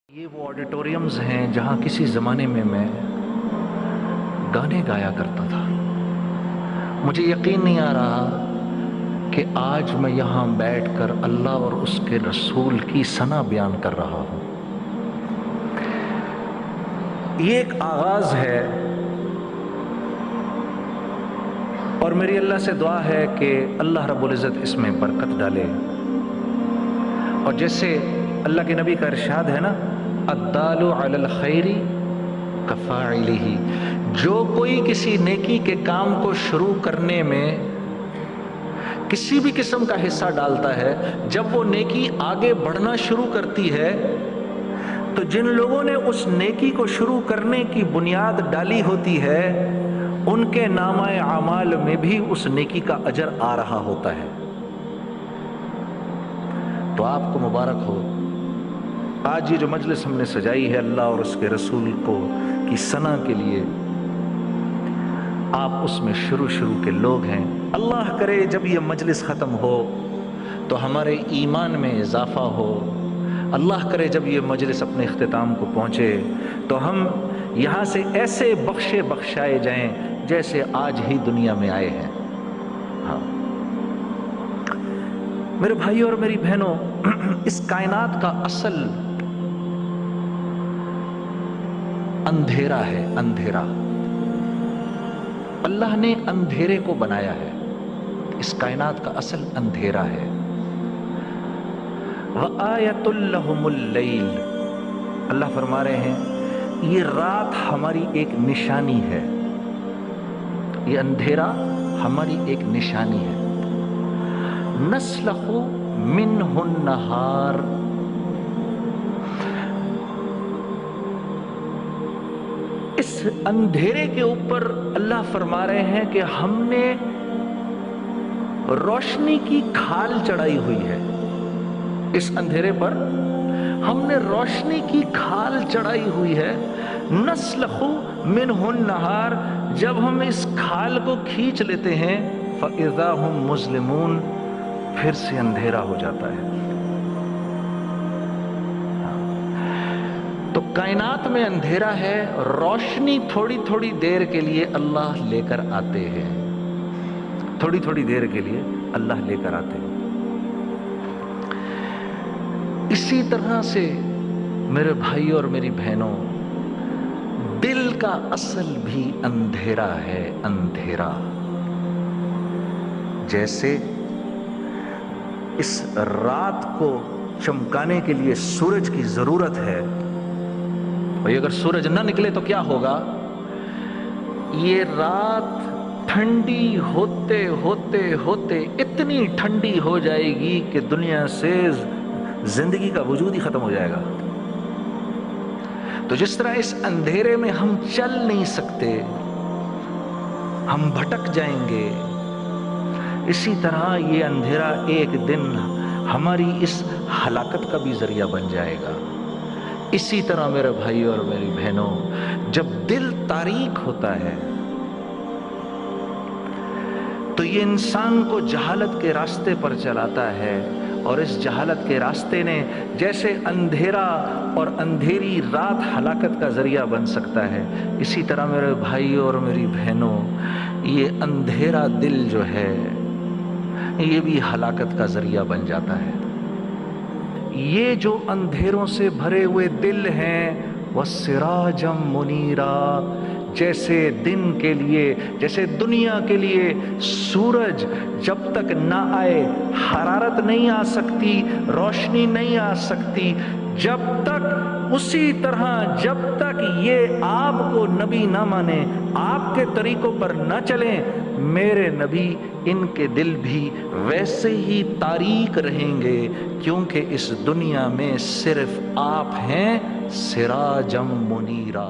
یہ وہ آڈیٹورمز ہیں جہاں کسی زمانے میں گانے گایا کرتا تھا۔ مجھے یقین نہیں آ رہا کہ آج میں یہاں بیٹھ کر اللہ اور اس کے رسول کی ثنا بیان کر رہا ہوں۔ یہ ایک آغاز ہے اور میری اللہ سے دعا ہے کہ اللہ رب العزت اس میں برکت ڈالے، اور جیسے اللہ کے نبی کا ارشاد ہے نا، الدال علی الخیر کفاعلہ، جو کوئی کسی نیکی کے کام کو شروع کرنے میں کسی بھی قسم کا حصہ ڈالتا ہے، جب وہ نیکی آگے بڑھنا شروع کرتی ہے تو جن لوگوں نے اس نیکی کو شروع کرنے کی بنیاد ڈالی ہوتی ہے ان کے نامہ اعمال میں بھی اس نیکی کا اجر آ رہا ہوتا ہے۔ تو آپ کو مبارک ہو، آج یہ جو مجلس ہم نے سجائی ہے اللہ اور اس کے رسول کی ثنا کے لیے، آپ اس میں شروع کے لوگ ہیں۔ اللہ کرے جب یہ مجلس ختم ہو تو ہمارے ایمان میں اضافہ ہو، اللہ کرے جب یہ مجلس اپنے اختتام کو پہنچے تو ہم یہاں سے ایسے بخشائے جائیں جیسے آج ہی دنیا میں آئے ہیں۔ ہاں میرے بھائیوں اور میری بہنوں، اس کائنات کا اصل اندھیرا ہے، اندھیرا۔ اللہ نے اندھیرے کو بنایا ہے، اس کائنات کا اصل اندھیرا ہے۔ وَآیَةٌ لَهُمُ اللَّیْلُ، اللہ فرما رہے ہیں یہ رات ہماری ایک نشانی ہے، یہ اندھیرا ہماری ایک نشانی ہے۔ نَسْلَخُ مِنْهُ النَّهَارَ، اس اندھیرے کے اوپر اللہ فرما رہے ہیں کہ ہم نے روشنی کی کھال چڑھائی ہوئی ہے، اس اندھیرے پر ہم نے روشنی کی کھال چڑھائی ہوئی ہے۔ نسلخ منہ النہار، جب ہم اس کھال کو کھینچ لیتے ہیں فاذا ہم مظلمون، پھر سے اندھیرا ہو جاتا ہے۔ تو کائنات میں اندھیرا ہے، روشنی تھوڑی دیر کے لیے اللہ لے کر آتے ہیں، تھوڑی دیر کے لیے اللہ لے کر آتے ہیں۔ اسی طرح سے میرے بھائی اور میری بہنوں، دل کا اصل بھی اندھیرا ہے، اندھیرا۔ جیسے اس رات کو چمکانے کے لیے سورج کی ضرورت ہے، اور اگر سورج نہ نکلے تو کیا ہوگا؟ یہ رات ٹھنڈی ہوتے ہوتے اتنی ٹھنڈی ہو جائے گی کہ دنیا سے زندگی کا وجود ہی ختم ہو جائے گا۔ تو جس طرح اس اندھیرے میں ہم چل نہیں سکتے، ہم بھٹک جائیں گے، اسی طرح یہ اندھیرا ایک دن ہماری اس ہلاکت کا بھی ذریعہ بن جائے گا۔ اسی طرح میرے بھائی اور میری بہنوں، جب دل تاریک ہوتا ہے تو یہ انسان کو جہالت کے راستے پر چلاتا ہے، اور اس جہالت کے راستے نے جیسے اندھیرا اور اندھیری رات ہلاکت کا ذریعہ بن سکتا ہے، اسی طرح میرے بھائی اور میری بہنوں، یہ اندھیرا دل جو ہے یہ بھی ہلاکت کا ذریعہ بن جاتا ہے۔ یہ جو اندھیروں سے بھرے ہوئے دل ہیں، وَسِرَاجًا مُنِيرًا، جیسے دن کے لیے، جیسے دنیا کے لیے سورج جب تک نہ آئے حرارت نہیں آ سکتی، روشنی نہیں آ سکتی، جب تک اسی طرح جب تک یہ آپ کو نبی نہ مانے، آپ کے طریقوں پر نہ چلیں، میرے نبی ان کے دل بھی ویسے ہی تاریک رہیں گے، کیونکہ اس دنیا میں صرف آپ ہیں سراجم منیرا۔